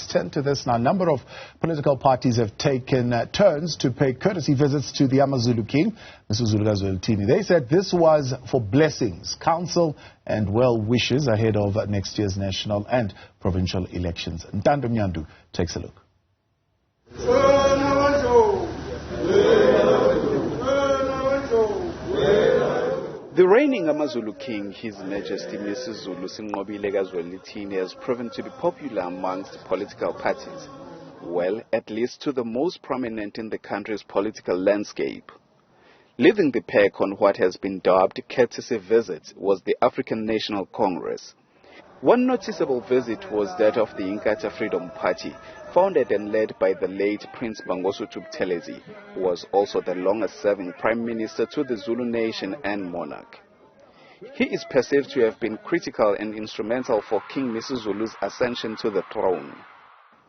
tend to this now. A number of political parties have taken turns to pay courtesy visits to the Zulu King, Misuzulu kaZwelithini. They said this was for blessings, counsel and well wishes ahead of next year's national and provincial elections. Ntando Mnyandu takes a look. The reigning Zulu King, His Majesty Misuzulu kaZwelithini, has proven to be popular amongst political parties. Well, at least to the most prominent in the country's political landscape. Leading the pack on what has been dubbed courtesy visit was the African National Congress. One noticeable visit was that of the Inkatha Freedom Party, founded and led by the late Prince Mangosuthu Buthelezi, who was also the longest-serving Prime Minister to the Zulu nation and monarch. He is perceived to have been critical and instrumental for King Misuzulu's ascension to the throne.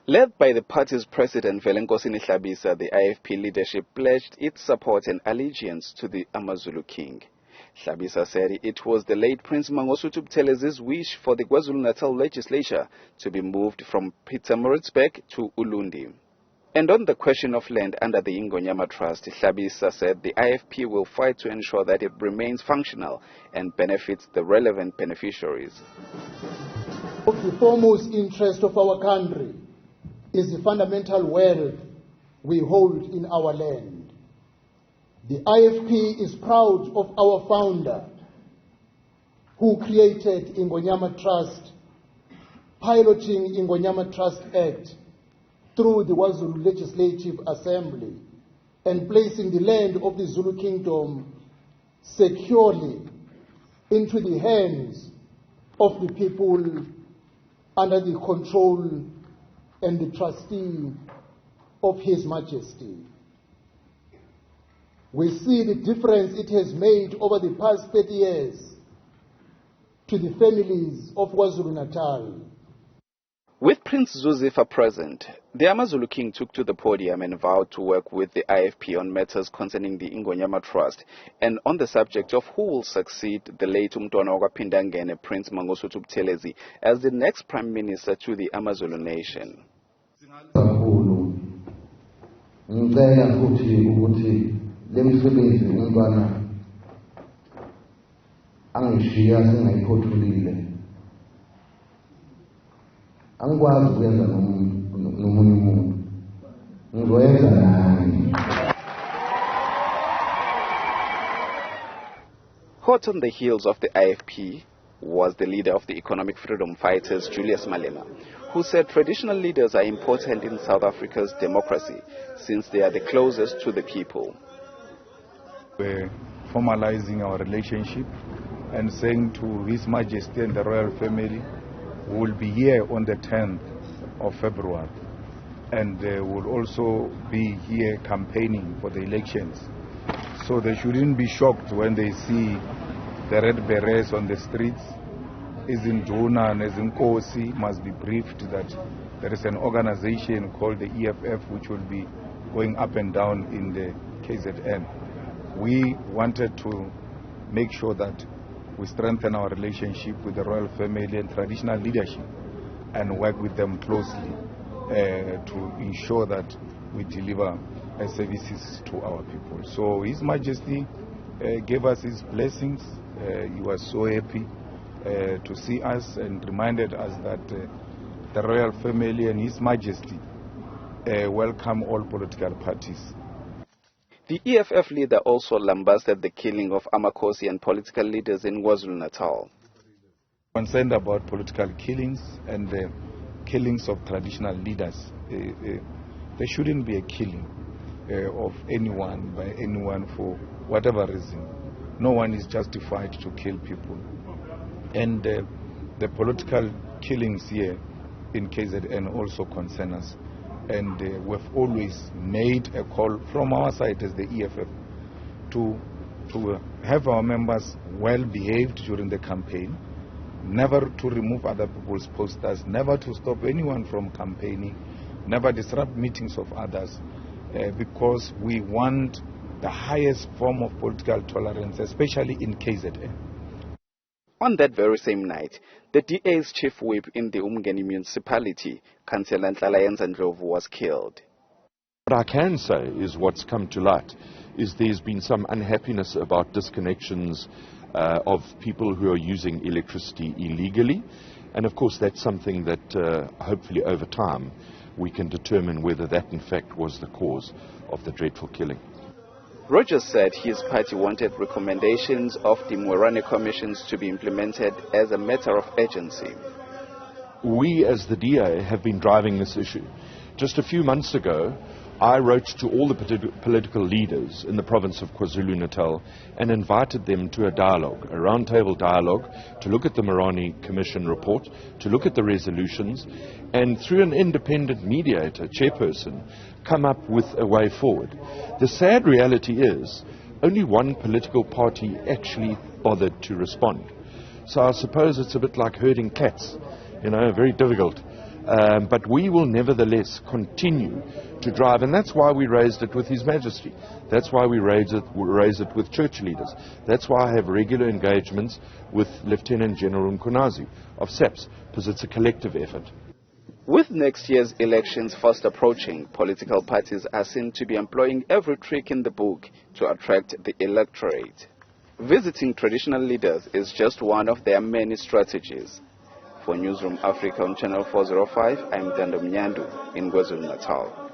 Led by the party's president Velenkosi Hlabisa, the IFP leadership pledged its support and allegiance to the Zulu King. Hlabisa said it was the late Prince Mangosuthu Buthelezi's wish for the KwaZulu-Natal legislature to be moved from Pietermaritzburg to Ulundi. And on the question of land under the Ingonyama Trust, Hlabisa said the IFP will fight to ensure that it remains functional and benefits the relevant beneficiaries. The foremost interest of our country is the fundamental wealth we hold in our land. The IFP is proud of our founder, who created Ingonyama Trust, piloting Ingonyama Trust Act through the KwaZulu Legislative Assembly, and placing the land of the Zulu Kingdom securely into the hands of the people under the control and the trustee of His Majesty. We see the difference it has made over the past 30 years to the families of KwaZulu-Natal. With Prince Zuzifa present, the Zulu King took to the podium and vowed to work with the IFP on matters concerning the Ingonyama Trust and on the subject of who will succeed the late Umntwana kaPhindangene, Prince Mangosuthu Buthelezi, as the next Prime Minister to the Zulu nation. Lemisebenzi umntwana angishiya singayiphothulile angikwazi ukwenza nomunye umuntu ngizoyenza nani. Hot on the heels of the IFP was the leader of the economic freedom fighters, Julius Malema, who said traditional leaders are important in South Africa's democracy since they are the closest to the people. We're formalizing our relationship and saying to His Majesty and the royal family, we will be here on the 10th of February and will also be here campaigning for the elections. So they shouldn't be shocked when they see the red berets on the streets. Izinduna and Izinkosi must be briefed that there is an organization called the EFF which will be going up and down in the KZN. We wanted to make sure that we strengthen our relationship with the royal family and traditional leadership and work with them closely to ensure that we deliver services to our people. So His Majesty gave us his blessings. He was so happy to see us and reminded us that the royal family and His Majesty welcome all political parties. The EFF leader also lambasted the killing of Amakosi and political leaders in KwaZulu-Natal. Concerned about political killings and the killings of traditional leaders, there shouldn't be a killing of anyone by anyone for whatever reason. No one is justified to kill people. And the political killings here in KZN also concern us. And we've always made a call from our side as the EFF to have our members well behaved during the campaign, never to remove other people's posters, never to stop anyone from campaigning, never disrupt meetings of others, because we want the highest form of political tolerance, especially in KZN. On that very same night, the DA's chief whip in the Umgeni municipality, Councillor Ntando was killed. What I can say is what's come to light is there's been some unhappiness about disconnections of people who are using electricity illegally. And of course that's something that hopefully over time we can determine whether that in fact was the cause of the dreadful killing. Rogers said his party wanted recommendations of the Morane commissions to be implemented as a matter of urgency. We as the DA have been driving this issue. Just a few months ago, I wrote to all the political leaders in the province of KwaZulu-Natal and invited them to a dialogue, a roundtable dialogue, to look at the Morane Commission report, to look at the resolutions, and through an independent mediator, chairperson, come up with a way forward. The sad reality is only one political party actually bothered to respond. So I suppose it's a bit like herding cats, very difficult. But we will nevertheless continue to drive, and that's why we raised it with His Majesty. That's why we raise it with church leaders. That's why I have regular engagements with Lieutenant General Mkunazi of SAPS, because it's a collective effort. With next year's elections fast approaching, political parties are seen to be employing every trick in the book to attract the electorate. Visiting traditional leaders is just one of their many strategies. For Newzroom Afrika on Channel 405, I'm Ntando Mnyandu in KwaZulu-Natal.